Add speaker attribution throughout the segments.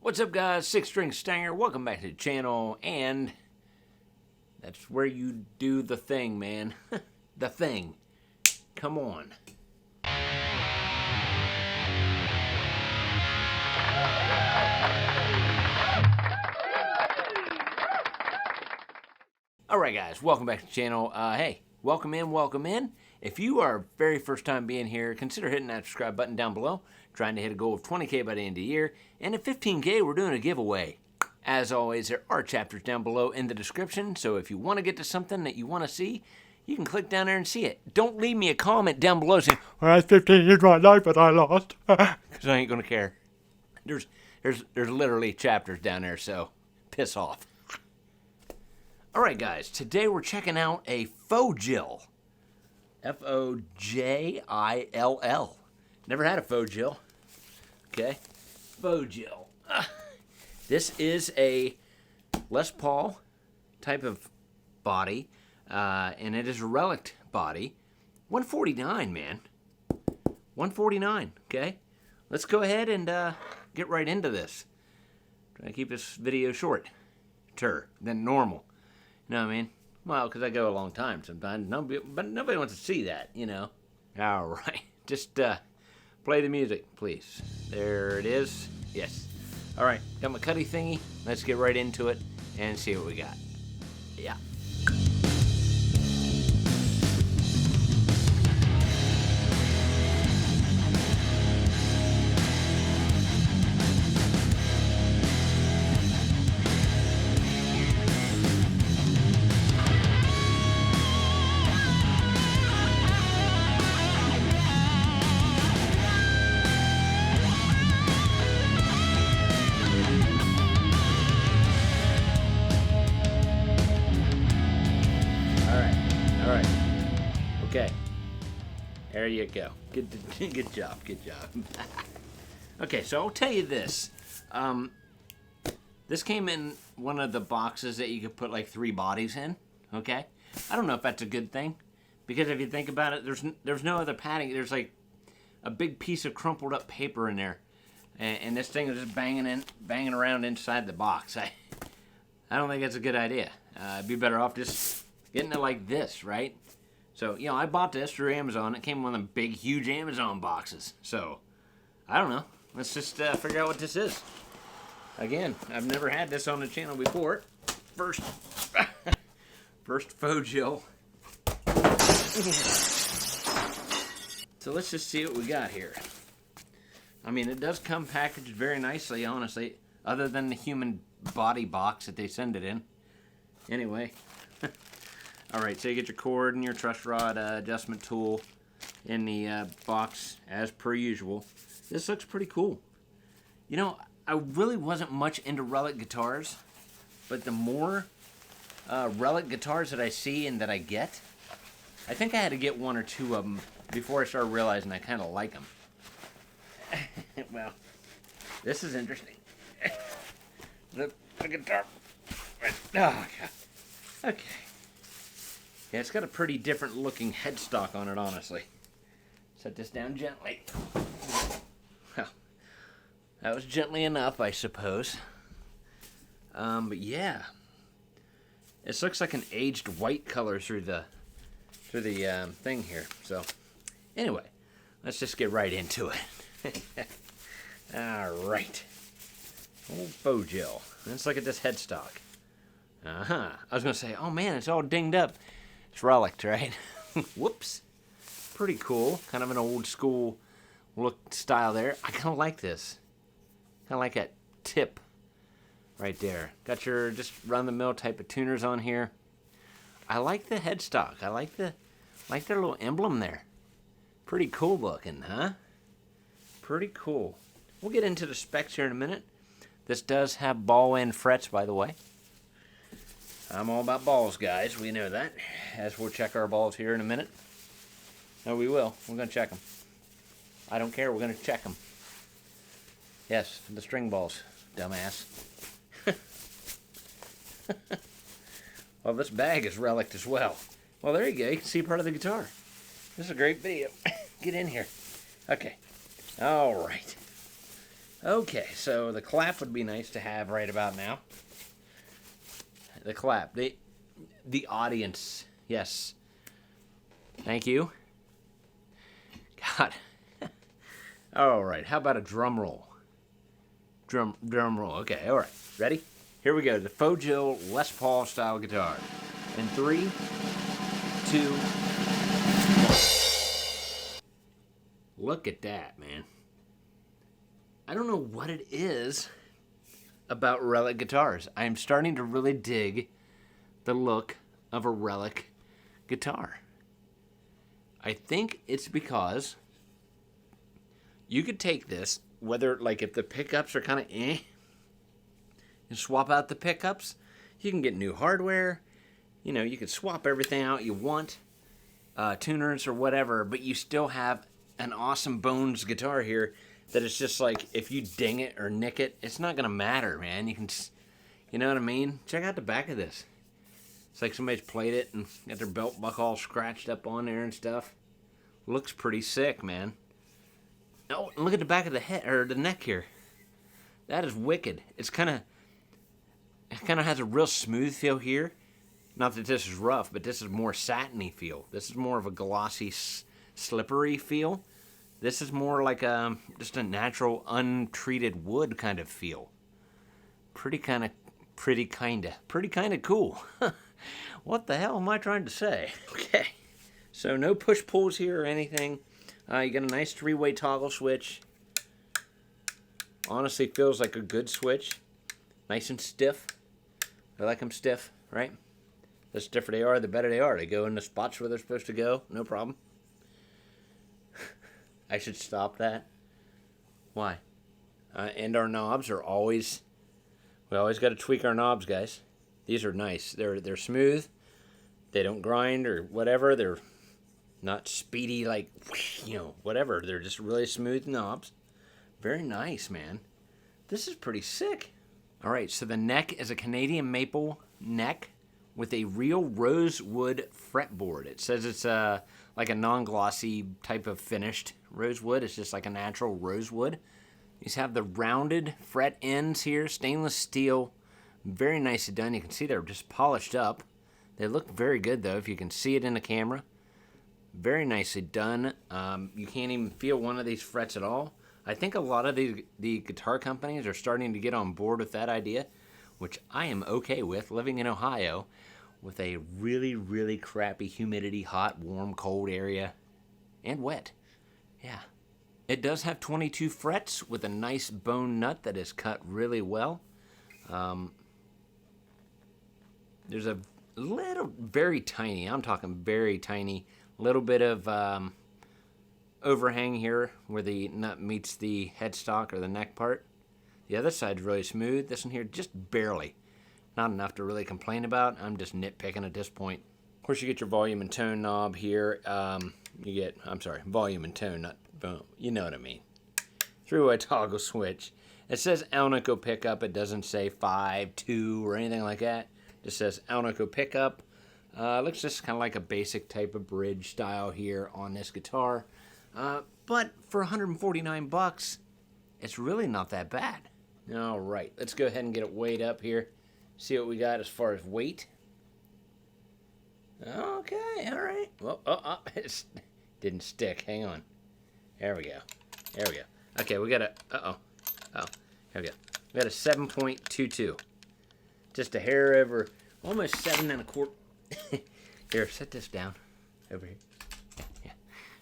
Speaker 1: What's up, guys? Six String Stanger. Welcome back to the channel, and that's where you do the thing, man. The thing. Come on. Alright, guys, welcome back to the channel. Hey, welcome in. If you are very first time being here, consider hitting that subscribe button down below. Trying to hit a goal of 20K by the end of the year. And at 15K, we're doing a giveaway. As always, there are chapters down below in the description, so if you want to get to something that you want to see, you can click down there and see it. Don't leave me a comment down below saying, well, that's 15 years of my life, but I lost. Because I ain't going to care. There's literally chapters down there, so piss off. Alright, guys, today we're checking out a fojill. F-O-J-I-L-L. Never had a fojill. Okay, fojill. This is a Les Paul type of body, and it is a relic body. 149, man. 149. Okay, let's go ahead and get right into this. Try to keep this video shorter than normal. You know what I mean? Well, because I go a long time sometimes. But nobody wants to see that, you know. All right, just play the music, please. There it is. Yes. All right, got my cutty thingy. Let's get right into it and see what we got. Yeah. Okay, there you go. Good job. Okay, so I'll tell you this. This came in one of the boxes that you could put like 3 bodies in. Okay, I don't know if that's a good thing, because if you think about it, there's no other padding. There's like a big piece of crumpled up paper in there, and this thing is just banging around inside the box. I don't think that's a good idea. It'd be better off just getting it like this, right? So, you know, I bought this through Amazon. It came in one of them big, huge Amazon boxes. So, I don't know. Let's just figure out what this is. Again, I've never had this on the channel before. First fojill. So let's just see what we got here. I mean, it does come packaged very nicely, honestly, other than the human body box that they send it in. Anyway. Alright, so you get your cord and your truss rod adjustment tool in the box, as per usual. This looks pretty cool. You know, I really wasn't much into relic guitars, but the more relic guitars that I see and that I get, I think I had to get 1 or 2 of them before I started realizing I kind of like them. Well, this is interesting. The guitar. Oh, God. Okay. Yeah, it's got a pretty different looking headstock on it, honestly. Set this down gently. Well, that was gently enough, I suppose. But yeah, this looks like an aged white color through the thing here. So, anyway, let's just get right into it. All right, old fojill. Let's look at this headstock. I was gonna say, oh man, it's all dinged up. It's relic, right? Whoops. Pretty cool. Kind of an old school look style there. I kind of like this. Kind of like that tip right there. Got your just run-the-mill type of tuners on here. I like the headstock. I like their little emblem there. Pretty cool looking, huh? Pretty cool. We'll get into the specs here in a minute. This does have ball end frets, by the way. I'm all about balls, guys. We know that. As we'll check our balls here in a minute. No, we will. We're going to check them. I don't care. We're going to check them. Yes, the string balls, dumbass. Well, this bag is relic as well. Well, there you go. You can see part of the guitar. This is a great video. Get in here. Okay. All right. Okay, so the clap would be nice to have right about now. The clap. The audience. Yes. Thank you. God. All right, how about a drum roll? Drum roll. Okay, all right. Ready? Here we go. The fojill Les Paul style guitar. In 3, 2, 1. Look at that, man. I don't know what it is about relic guitars. I am starting to really dig the look of a relic guitar. I think it's because you could take this, whether, like, if the pickups are kind of and swap out the pickups. You can get new hardware. You know, you can swap everything out you want, tuners or whatever, but you still have an awesome bones guitar here that is just like, if you ding it or nick it, it's not going to matter, man. You can, you know what I mean? Check out the back of this. It's like somebody's played it and got their belt buckle all scratched up on there and stuff. Looks pretty sick, man. Oh, and look at the back of the head, or the neck here. That is wicked. It kind of has a real smooth feel here. Not that this is rough, but this is more satiny feel. This is more of a glossy, slippery feel. This is more like just a natural, untreated wood kind of feel. Pretty kind of cool. What the hell am I trying to say? Okay, so no push pulls here or anything. You got a nice 3-way toggle switch. Honestly, feels like a good switch. Nice and stiff. I like them stiff, right? The stiffer they are, the better they are. They go in the spots where they're supposed to go. No problem. I should stop that. Why? And our knobs are always... We always got to tweak our knobs, guys. These are nice. They're smooth. They don't grind or whatever. They're not speedy like, you know, whatever. They're just really smooth knobs. Very nice, man. This is pretty sick. All right, so the neck is a Canadian maple neck with a real rosewood fretboard. It says it's like a non-glossy type of finished rosewood. It's just like a natural rosewood. These have the rounded fret ends here, stainless steel. Very nicely done. You can see they're just polished up. They look very good, though, if you can see it in the camera. Very nicely done. You can't even feel one of these frets at all. I think a lot of the guitar companies are starting to get on board with that idea, which I am okay with, living in Ohio with a really, really crappy humidity, hot, warm, cold area, and wet. Yeah. It does have 22 frets with a nice bone nut that is cut really well. There's a little, very tiny, I'm talking very tiny, little bit of overhang here where the nut meets the headstock or the neck part. The other side's really smooth. This one here, just barely. Not enough to really complain about. I'm just nitpicking at this point. Of course, you get your volume and tone knob here. Volume and tone, not boom. You know what I mean. 3-way toggle switch. It says Alnico pickup. It doesn't say 5, 2, or anything like that. It just says Alnico pickup. Looks just kind of like a basic type of bridge style here on this guitar. But for 149 bucks, it's really not that bad. All right, let's go ahead and get it weighed up here. See what we got as far as weight. Okay, all right. Well, it didn't stick. Hang on. There we go. There we go. Okay, we got a, here we go. We got a 7.22. Just a hair over, almost 7 1/4. Here, set this down. Over here. Yeah.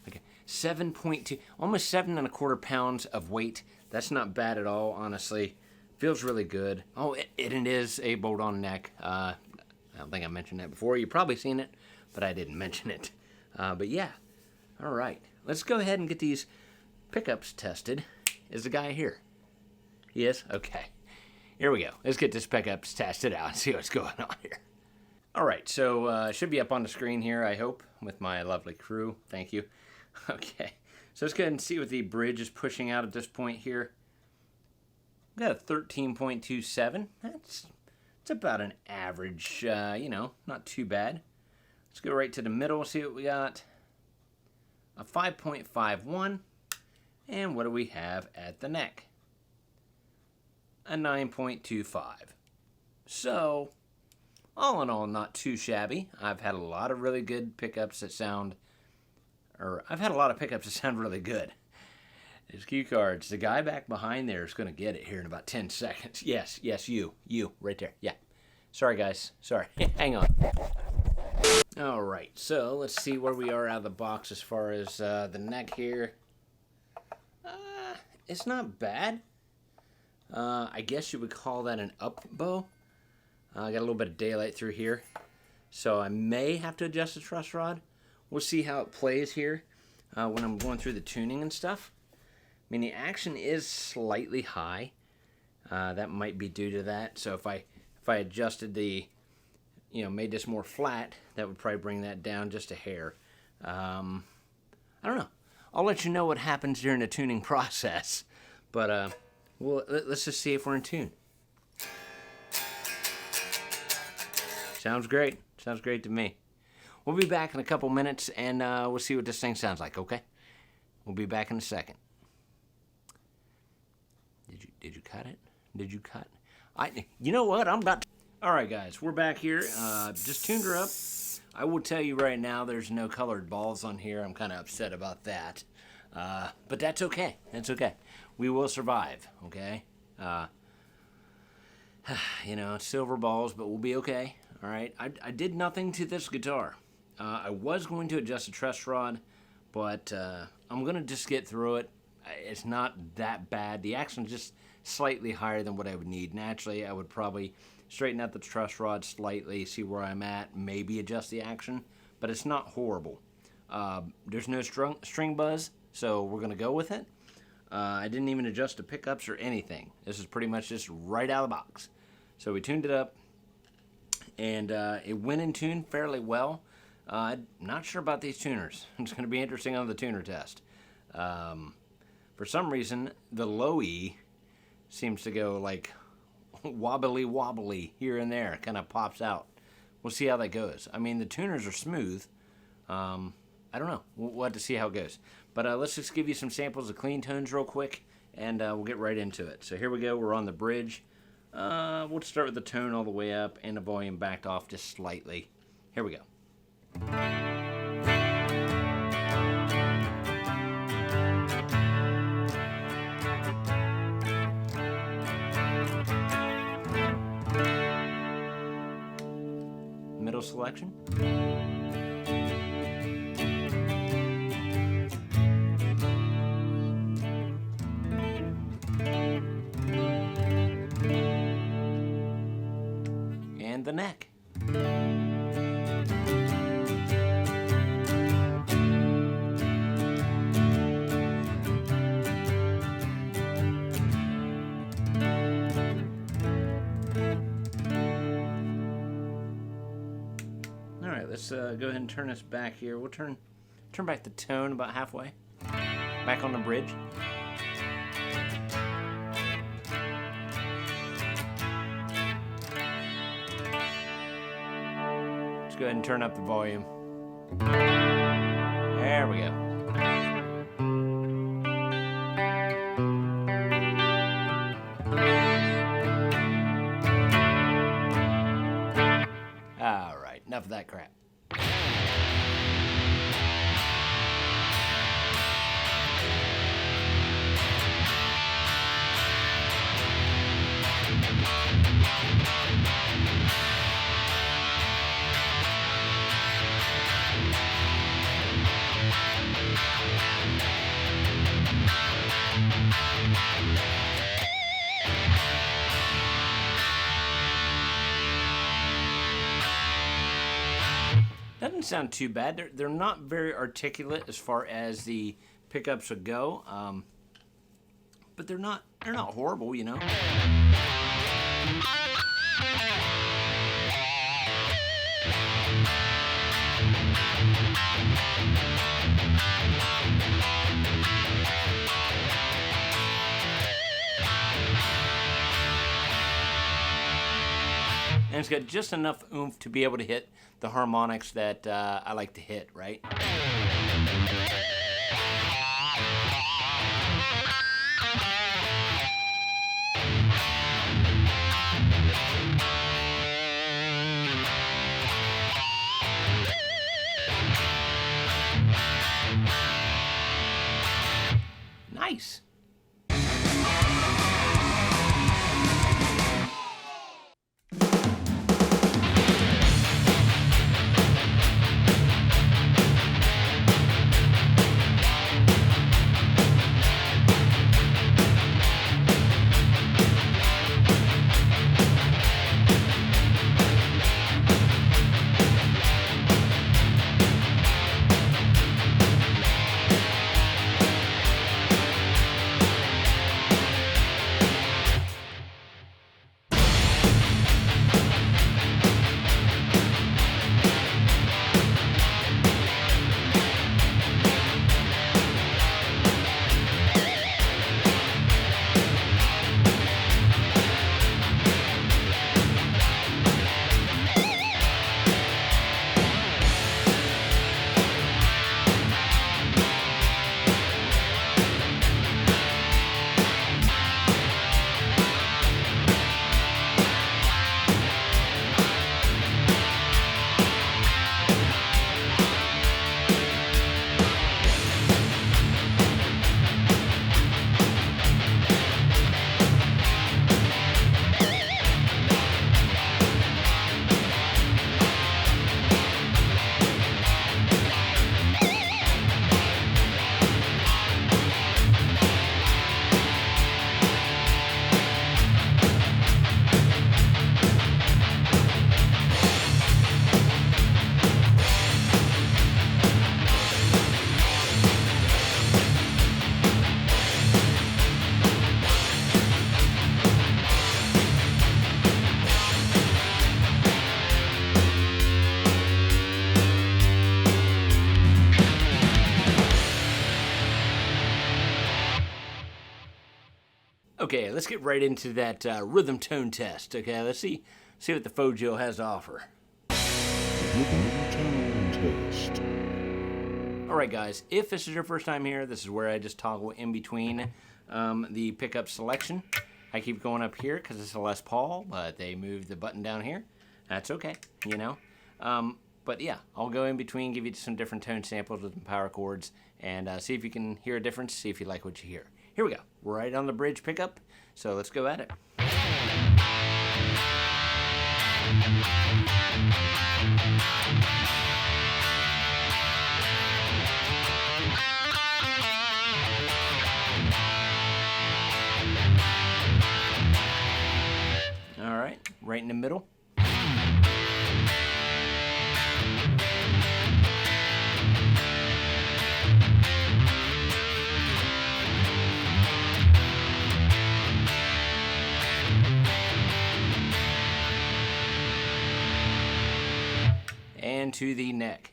Speaker 1: Okay. 7.2, almost 7 1/4 pounds of weight. That's not bad at all, honestly. Feels really good. Oh, it is a bolt-on neck. I don't think I mentioned that before. You've probably seen it, but I didn't mention it. But yeah. All right. Let's go ahead and get these pickups tested. Is the guy here? He is? Okay. Here we go. Let's get this pickups tested out and see what's going on here. All right. So it should be up on the screen here, I hope, with my lovely crew. Thank you. Okay. So let's go ahead and see what the bridge is pushing out at this point here. We've got a 13.27. It's about an average, not too bad. Let's go right to the middle, see what we got. A 5.51. And what do we have at the neck? a 9.25. So, all in all, not too shabby. I've had a lot of really good pickups that sound, I've had a lot of pickups that sound really good. His cue cards. The guy back behind there is going to get it here in about 10 seconds. Yes, you, right there. Yeah. Sorry, guys. Sorry. Hang on. All right, so let's see where we are out of the box as far as the neck here. It's not bad. I guess you would call that an up bow. I got a little bit of daylight through here, so I may have to adjust the truss rod. We'll see how it plays here when I'm going through the tuning and stuff. I mean, the action is slightly high. That might be due to that. So if I adjusted the, made this more flat, that would probably bring that down just a hair. I don't know. I'll let you know what happens during the tuning process. But let's just see if we're in tune. Sounds great. Sounds great to me. We'll be back in a couple minutes, and we'll see what this thing sounds like, okay? We'll be back in a second. Did you cut it? Did you cut? You know what? I'm about to... All right, guys, we're back here. Just tuned her up. I will tell you right now, there's no colored balls on here. I'm kind of upset about that. But that's okay. That's okay. We will survive, okay? Silver balls, but we'll be okay. All right? I did nothing to this guitar. I was going to adjust the truss rod, but I'm going to just get through it. It's not that bad. The action's just slightly higher than what I would need. Naturally, I would probably straighten out the truss rod slightly, see where I'm at, maybe adjust the action, but it's not horrible. There's no string buzz, so we're going to go with it. I didn't even adjust the pickups or anything. This is pretty much just right out of the box. So we tuned it up, and it went in tune fairly well. I'm not sure about these tuners. It's going to be interesting on the tuner test. For some reason, the low E seems to go like wobbly here and there. It kind of pops out. We'll see how that goes. I mean, the tuners are smooth. I don't know. We'll have to see how it goes. But let's just give you some samples of clean tones real quick, and we'll get right into it. So here we go. We're on the bridge. We'll start with the tone all the way up and the volume backed off just slightly. Here we go. Middle selection. And the neck. Let's go ahead and turn this back here. We'll turn back the tone about halfway. Back on the bridge. Let's go ahead and turn up the volume. There we go. All right, enough of that crap. Doesn't sound too bad. They're not very articulate as far as the pickups would go, but they're not horrible, you know. And it's got just enough oomph to be able to hit the harmonics that I like to hit, right? Okay, let's get right into that rhythm tone test. Okay, let's see what the fojill has to offer.
Speaker 2: Rhythm tone test.
Speaker 1: Alright guys, if this is your first time here, this is where I just toggle in between the pickup selection. I keep going up here because it's a Les Paul, but they moved the button down here. That's okay, you know. But yeah, I'll go in between, give you some different tone samples with some power chords, and see if you can hear a difference, see if you like what you hear. Here we go, right on the bridge pickup, so let's go at it. All right, right in the middle. And to the neck.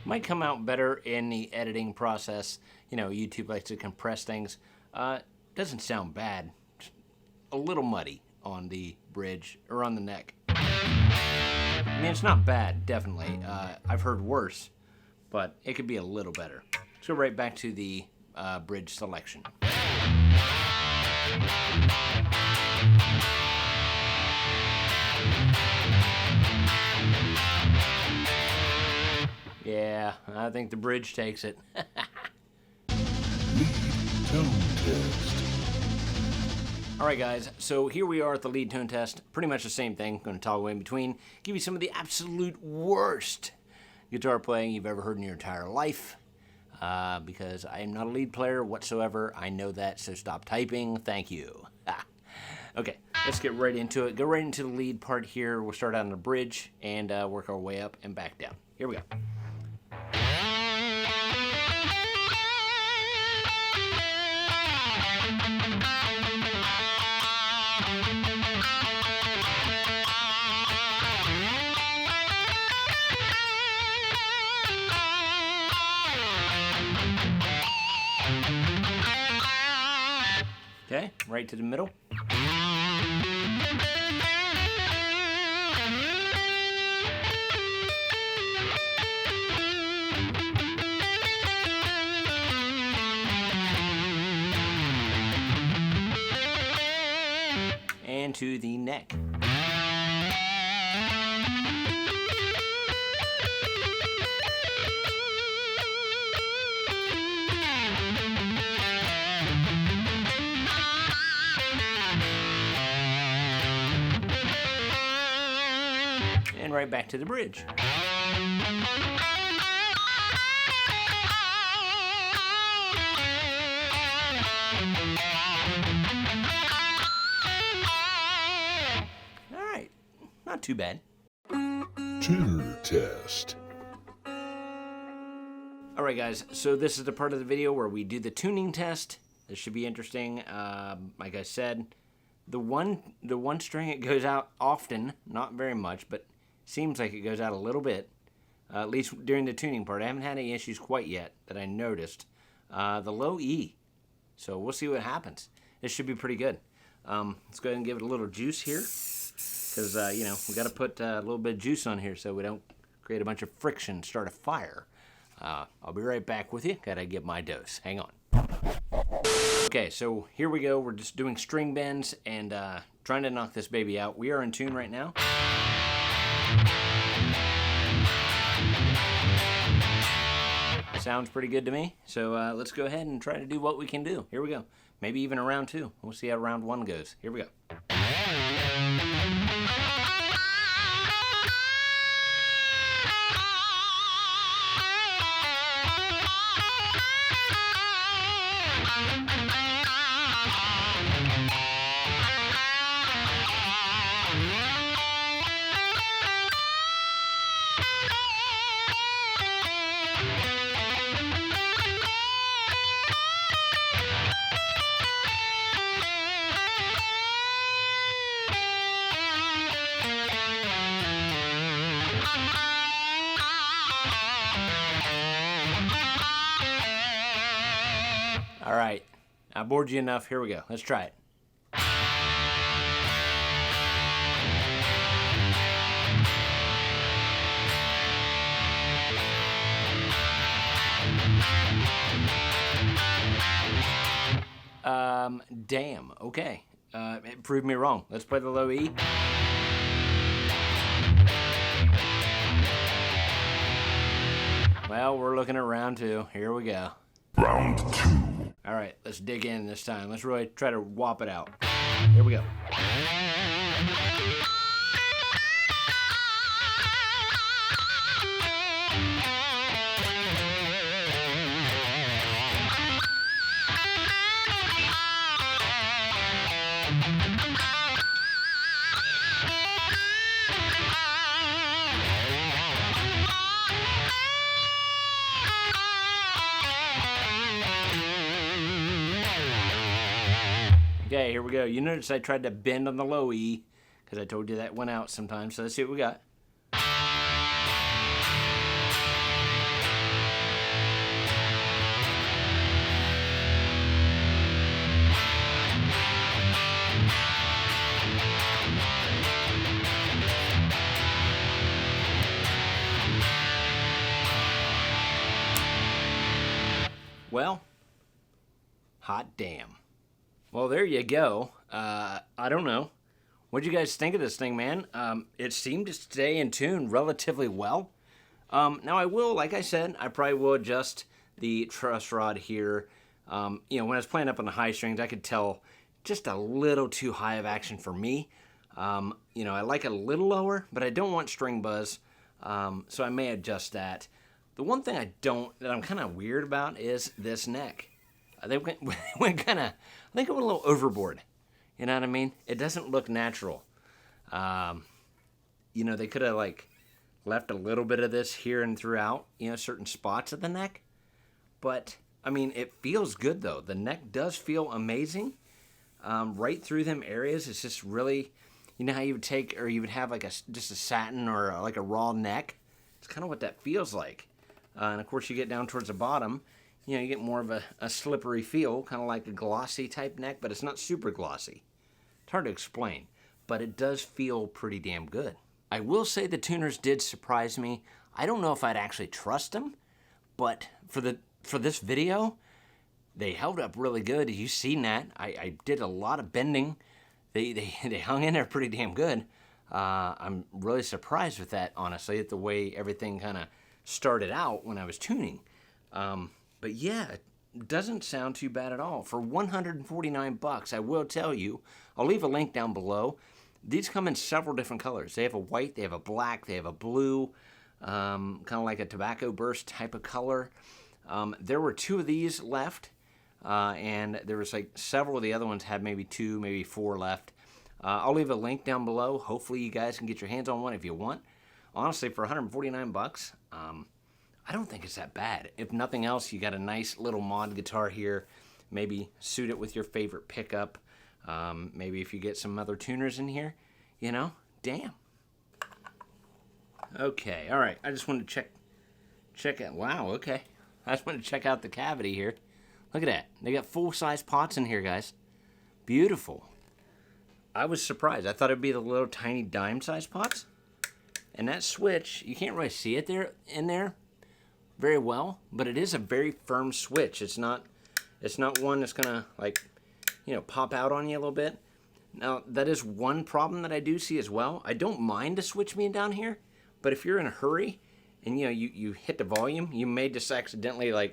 Speaker 1: Might come out better in the editing process. You know, YouTube likes to compress things. Doesn't sound bad. Just a little muddy on the bridge or on the neck. I mean, it's not bad, definitely. I've heard worse, but it could be a little better. Let's go right back to the bridge selection. Yeah, I think the bridge takes it.
Speaker 2: Lead tone test.
Speaker 1: Alright guys, so here we are at the lead tone test. Pretty much the same thing. Going to toggle in between. Give you some of the absolute worst guitar playing you've ever heard in your entire life. Because I am not a lead player whatsoever. I know that, so stop typing. Thank you. Okay, let's get right into it. Go right into the lead part here. We'll start out on the bridge and work our way up and back down. Here we go. Okay, right to the middle. And to the neck. And right back to the bridge. Alright, not too bad.
Speaker 2: Tenor test.
Speaker 1: Alright guys, so this is the part of the video where we do the tuning test. This should be interesting. Like I said, the one string, it goes out often, not very much, but seems like it goes out a little bit, at least during the tuning part. I haven't had any issues quite yet that I noticed. The low E. So we'll see what happens. This should be pretty good. Let's go ahead and give it a little juice here, because, you know, we got to put a little bit of juice on here so we don't create a bunch of friction, start a fire. I'll be right back with you. Gotta get my dose. Hang on. Okay, so here we go. We're just doing string bends and trying to knock this baby out. We are in tune right now. Sounds pretty good to me. So let's go ahead and try to do what we can do. Here we go. Maybe even a round two. We'll see how round one goes. Here we go. I bored you enough. Here we go. Let's try it. Damn. Okay. It proved me wrong. Let's play the low E. Well, we're looking at round 2. Here we go.
Speaker 2: Round 2.
Speaker 1: All right, let's dig in this time. Let's really try to whop it out. Here we go. Okay, here we go. You notice I tried to bend on the low E because I told you that went out sometimes. So let's see what we got. Well, hot damn. Well, there you go. I don't know. What'd you guys think of this thing, man? It seemed to stay in tune relatively well. Now, I will, like I said, I probably will adjust the truss rod here. When I was playing up on the high strings, I could tell just a little too high of action for me. I like it a little lower, but I don't want string buzz, so I may adjust that. The one thing that I'm kind of weird about is this neck. They went kind of, I think it went a little overboard. You know what I mean? It doesn't look natural. They could have left a little bit of this here and throughout, certain spots of the neck. But, it feels good though. The neck does feel amazing. Right through them areas, it's just really, how you would take, or you would have just a satin or a raw neck. It's kind of what that feels like. And of course you get down towards the bottom, you get more of a slippery feel, kind of like a glossy type neck, but it's not super glossy. It's hard to explain, but it does feel pretty damn good. I will say the tuners did surprise me. I don't know if I'd actually trust them, but for this video, they held up really good. You've seen that. I did a lot of bending. They hung in there pretty damn good. I'm really surprised with that, honestly, at the way everything kind of started out when I was tuning. But yeah, it doesn't sound too bad at all. For $149, I will tell you, I'll leave a link down below. These come in several different colors. They have a white, they have a black, they have a blue, kind of like a tobacco burst type of color. There were 2 of these left, and there was several of the other ones had maybe 2, maybe 4 left. I'll leave a link down below. Hopefully you guys can get your hands on one if you want. Honestly, for $149, I don't think it's that bad. If nothing else, you got a nice little mod guitar here. Maybe suit it with your favorite pickup. Maybe if you get some other tuners in here, damn. Okay, all right. I just wanted to check out. Wow, okay. I just wanted to check out the cavity here. Look at that. They got full-size pots in here, guys. Beautiful. I was surprised. I thought it'd be the little tiny dime-sized pots. And that switch, you can't really see it in there very well, but it is a very firm switch. It's not one that's gonna pop out on you a little bit. Now that is one problem that I do see as well. I don't mind the switch being down here, but if you're in a hurry and you hit the volume, you may just accidentally I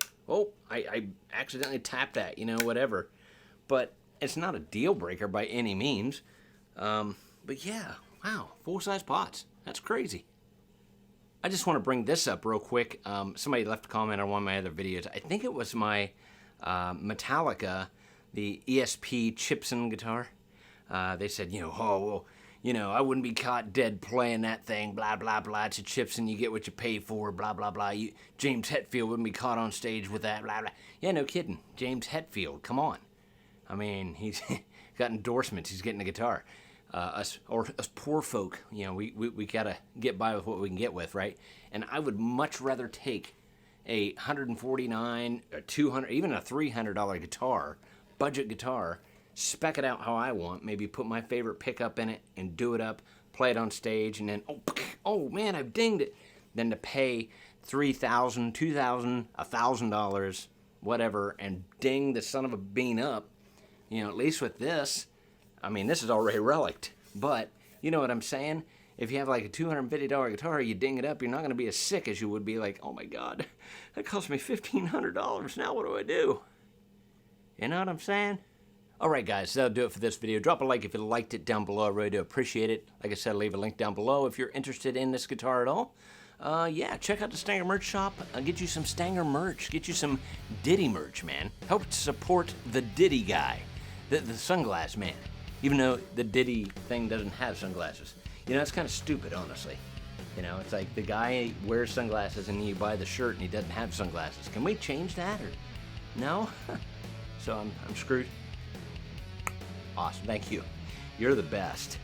Speaker 1: accidentally tapped that, whatever. But it's not a deal breaker by any means. But yeah, wow, full-size pots. That's crazy. I just want to bring this up real quick. Somebody left a comment on one of my other videos. I think it was my Metallica, the ESP Chipson guitar. They said, I wouldn't be caught dead playing that thing, blah, blah, blah. It's a Chipson, you get what you pay for, blah, blah, blah. James Hetfield wouldn't be caught on stage with that, blah, blah. Yeah, no kidding. James Hetfield, come on. He's got endorsements. He's getting a guitar. Us poor folk, we gotta get by with what we can get with, right? And I would much rather take a $149, a $200, even a $300 guitar budget guitar, spec it out how I want, maybe put my favorite pickup in it and do it up, play it on stage, and then, oh man, I've dinged it. Then to pay $3,000, $2,000, $1,000, whatever, and ding the son of a bean up. You know, at least with this, I mean, this is already relicked, but you know what I'm saying? If you have like a $250 guitar, you ding it up, you're not going to be as sick as you would be like, oh my God, that cost me $1,500. Now what do I do? You know what I'm saying? Alright guys, that'll do it for this video. Drop a like if you liked it down below. I really do appreciate it. Like I said, leave a link down below if you're interested in this guitar at all. Yeah, check out the Stanger merch shop. Get you some Stanger merch. Get you some Ditty merch, man. Help support the Ditty guy, the sunglass man. Even though the Ditty thing doesn't have sunglasses. You know, it's kind of stupid, honestly. You know, it's like the guy wears sunglasses and you buy the shirt and he doesn't have sunglasses. Can we change that or no? So I'm screwed. Awesome, thank you. You're the best.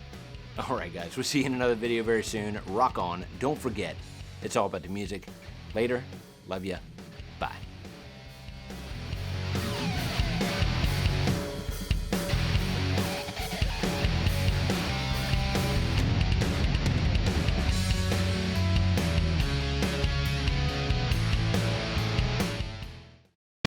Speaker 1: Alright guys, we'll see you in another video very soon. Rock on. Don't forget, it's all about the music. Later. Love ya.